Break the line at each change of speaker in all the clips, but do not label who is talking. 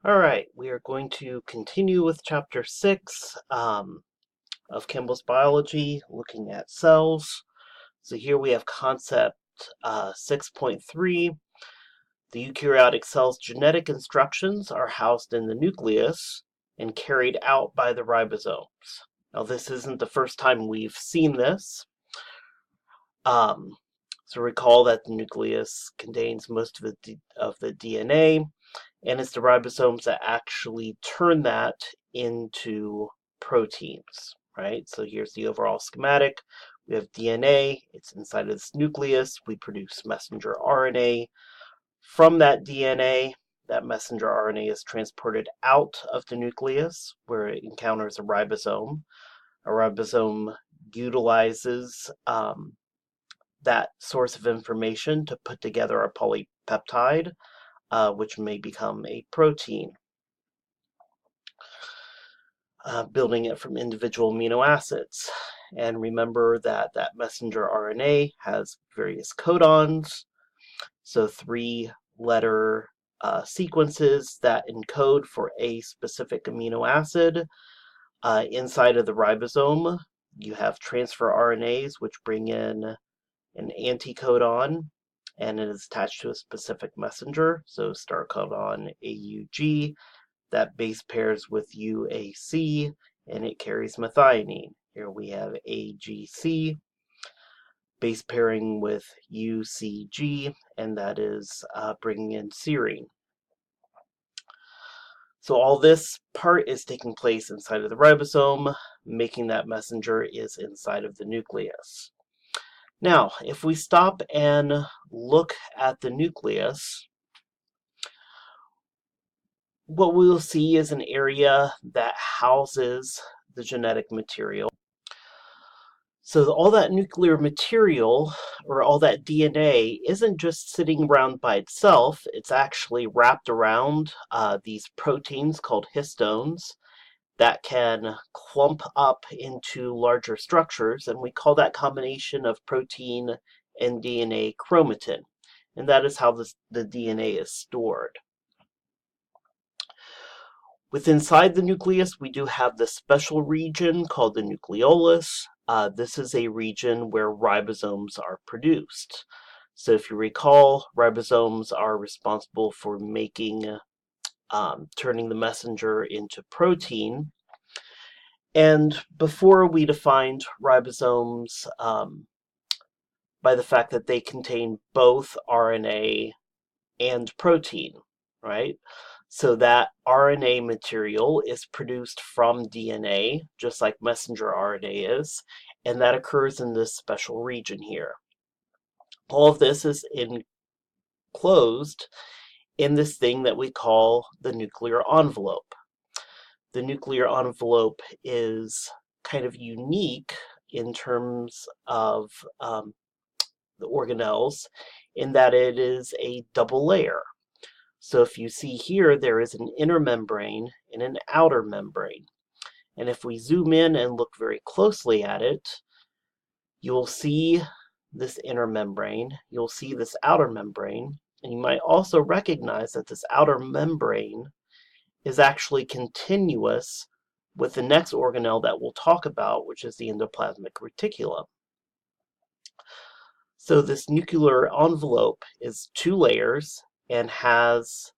All right, we are going to continue with chapter 6 of Campbell's biology, looking at cells. So here we have concept 6.3. The eukaryotic cell's genetic instructions are housed in the nucleus and carried out by the ribosomes. Now, this isn't the first time we've seen this. Um, so recall that the nucleus contains most of the DNA, and it's the ribosomes that actually turn that into proteins, right? So here's the overall schematic. We have DNA, it's inside of this nucleus. We produce messenger RNA. From that DNA, that messenger RNA is transported out of the nucleus where it encounters a ribosome. A ribosome utilizes that source of information to put together a polypeptide, which may become a protein, building it from individual amino acids. And remember that that messenger RNA has various codons, so 3-letter sequences that encode for a specific amino acid. Inside of the ribosome, you have transfer RNAs, which bring in an anticodon, and it is attached to a specific messenger. So start codon AUG, that base pairs with UAC, and it carries methionine. Here we have AGC, base pairing with UCG, and that is bringing in serine. So all this part is taking place inside of the ribosome, making that messenger is inside of the nucleus. Now, if we stop and look at the nucleus, what we will see is an area that houses the genetic material. So all that nuclear material, or all that DNA, isn't just sitting around by itself. It's actually wrapped around these proteins called histones that can clump up into larger structures, and we call that combination of protein and DNA chromatin. And that is how the DNA is stored. Inside the nucleus, we do have this special region called the nucleolus. This is a region where ribosomes are produced. So if you recall, ribosomes are responsible for making, turning the messenger into protein. And before we defined ribosomes by the fact that they contain both RNA and protein, right? So that RNA material is produced from DNA, just like messenger RNA is, and that occurs in this special region here. All of this is enclosed in this thing that we call the nuclear envelope. The nuclear envelope is kind of unique in terms of the organelles in that it is a double layer. So if you see here, there is an inner membrane and an outer membrane. And if we zoom in and look very closely at it, you will see this inner membrane, you'll see this outer membrane, and you might also recognize that this outer membrane is actually continuous with the next organelle that we'll talk about, which is the endoplasmic reticulum. So this nuclear envelope is 2 layers and has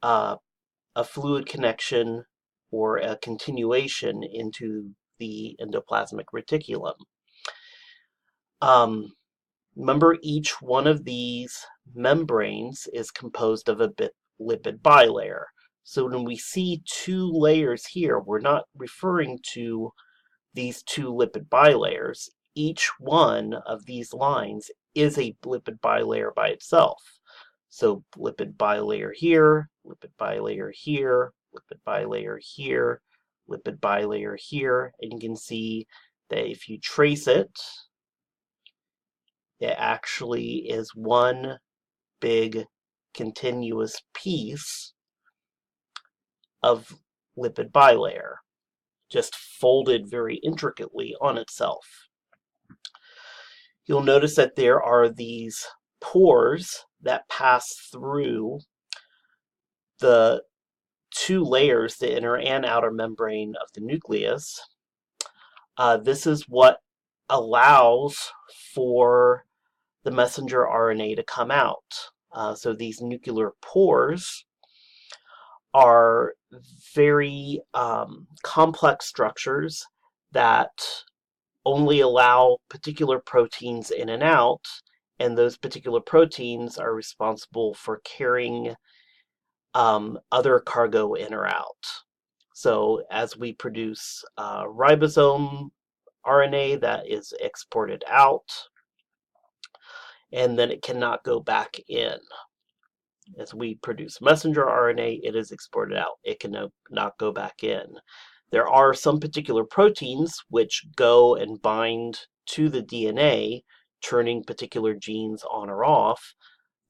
a fluid connection or a continuation into the endoplasmic reticulum. Remember, each one of these membranes is composed of a lipid bilayer. So when we see 2 layers here, we're not referring to these 2 lipid bilayers. Each one of these lines is a lipid bilayer by itself. So lipid bilayer here, lipid bilayer here, lipid bilayer here, lipid bilayer here, and you can see that if you trace it, it actually is one big continuous piece of lipid bilayer, just folded very intricately on itself. You'll notice that there are these pores that pass through the two layers, the inner and outer membrane of the nucleus. This is what allows for the messenger RNA to come out. So these nuclear pores are very complex structures that only allow particular proteins in and out, and those particular proteins are responsible for carrying other cargo in or out. So as we produce ribosome RNA, that is exported out, and then it cannot go back in. As we produce messenger RNA, it is exported out. It cannot go back in. There are some particular proteins which go and bind to the DNA, turning particular genes on or off.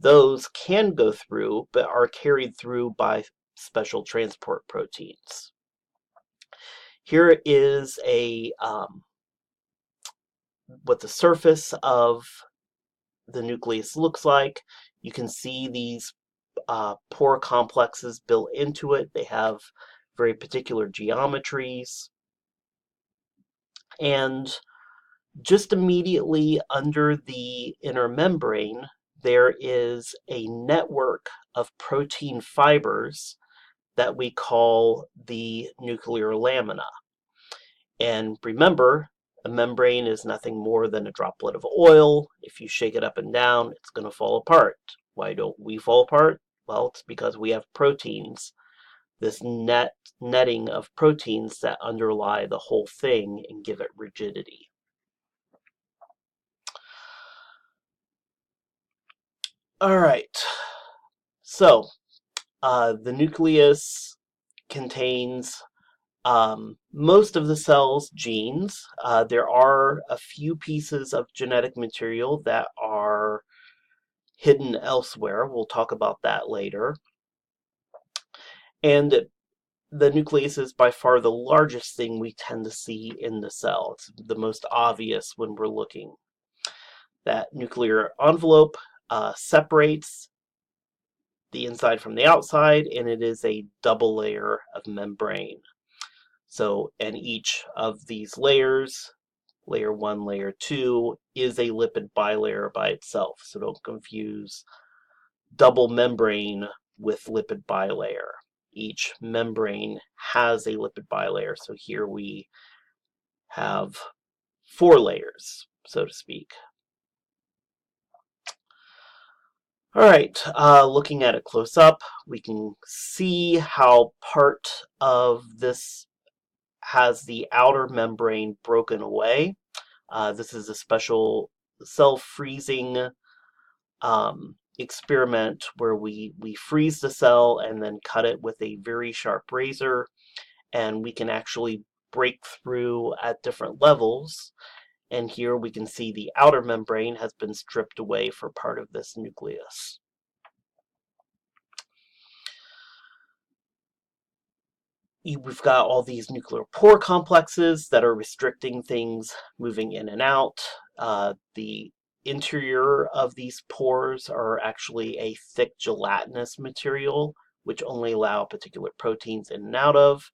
Those can go through, but are carried through by special transport proteins. Here is what the surface of the nucleus looks like. You can see these pore complexes built into it. They have very particular geometries. And just immediately under the inner membrane, there is a network of protein fibers that we call the nuclear lamina. And remember, a membrane is nothing more than a droplet of oil. If you shake it up and down, it's going to fall apart. Why don't we fall apart? Well, it's because we have proteins, this netting of proteins that underlie the whole thing and give it rigidity. All right, so the nucleus contains most of the cell's genes. There are a few pieces of genetic material that are hidden elsewhere. We'll talk about that later. And the nucleus is by far the largest thing we tend to see in the cell. It's the most obvious when we're looking. That nuclear envelope separates the inside from the outside, and it is a double layer of membrane. So, and each of these layers, layer 1, layer 2, is a lipid bilayer by itself. So don't confuse double membrane with lipid bilayer. Each membrane has a lipid bilayer. So here we have 4 layers, so to speak. All right, looking at it close up, we can see how part of this has the outer membrane broken away. This is a special cell-freezing experiment where we freeze the cell and then cut it with a very sharp razor, and we can actually break through at different levels. And here we can see the outer membrane has been stripped away for part of this nucleus. We've got all these nuclear pore complexes that are restricting things moving in and out. The interior of these pores are actually a thick gelatinous material, which only allow particular proteins in and out of.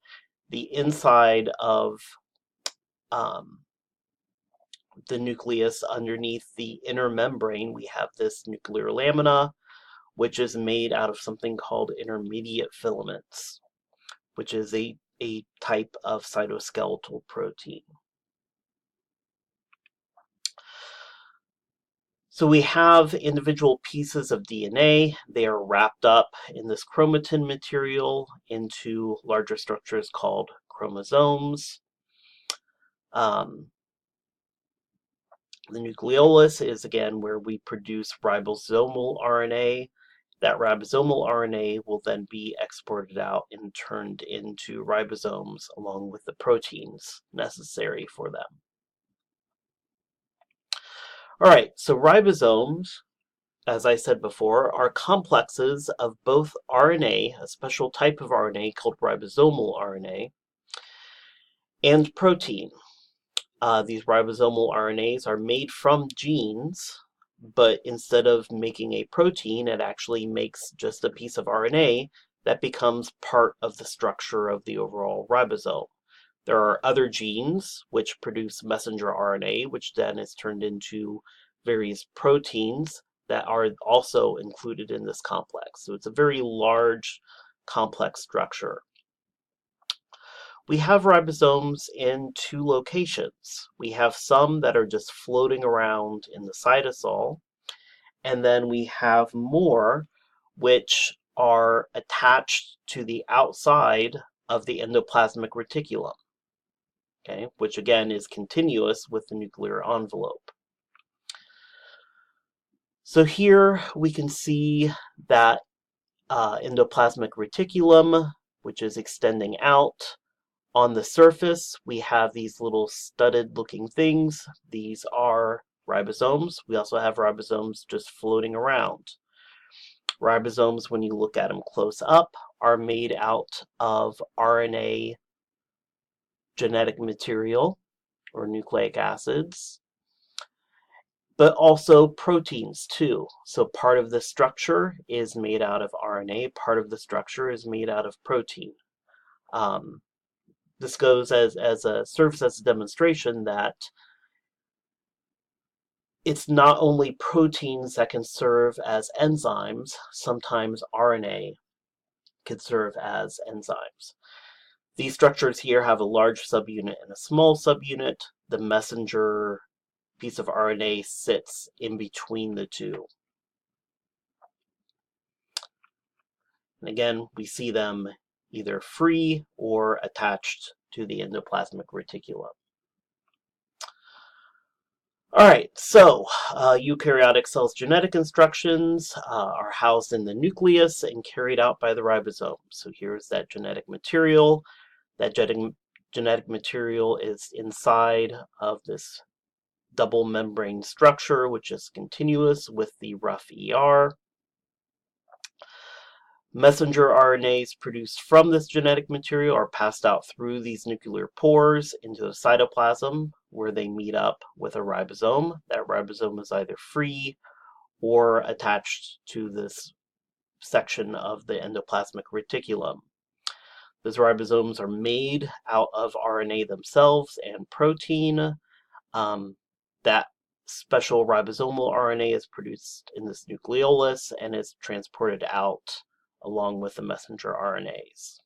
The inside of the nucleus, underneath the inner membrane, we have this nuclear lamina, which is made out of something called intermediate filaments, which is a type of cytoskeletal protein. So we have individual pieces of DNA. They are wrapped up in this chromatin material into larger structures called chromosomes. The nucleolus is, again, where we produce ribosomal RNA. That ribosomal RNA will then be exported out and turned into ribosomes along with the proteins necessary for them. All right, so ribosomes, as I said before, are complexes of both RNA, a special type of RNA called ribosomal RNA, and protein. These ribosomal RNAs are made from genes, but instead of making a protein, it actually makes just a piece of RNA that becomes part of the structure of the overall ribosome. There are other genes which produce messenger RNA, which then is turned into various proteins that are also included in this complex. So it's a very large, complex structure. We have ribosomes in two locations. We have some that are just floating around in the cytosol, and then we have more which are attached to the outside of the endoplasmic reticulum, okay, which again is continuous with the nuclear envelope. So here we can see that endoplasmic reticulum, which is extending out. On the surface, we have these little studded looking things. These are ribosomes. We also have ribosomes just floating around. Ribosomes, when you look at them close up, are made out of RNA genetic material or nucleic acids, but also proteins too. So part of the structure is made out of RNA, part of the structure is made out of protein. This goes serves as a demonstration that it's not only proteins that can serve as enzymes, sometimes RNA can serve as enzymes. These structures here have a large subunit and a small subunit. The messenger piece of RNA sits in between the two. And again, we see them either free or attached to the endoplasmic reticulum. All right, so eukaryotic cells' genetic instructions are housed in the nucleus and carried out by the ribosome. So here's that genetic material. That genetic material is inside of this double membrane structure, which is continuous with the rough ER. Messenger RNAs produced from this genetic material are passed out through these nuclear pores into the cytoplasm, where they meet up with a ribosome. That ribosome is either free or attached to this section of the endoplasmic reticulum. Those ribosomes are made out of RNA themselves and protein. That special ribosomal RNA is produced in this nucleolus and is transported out along with the messenger RNAs.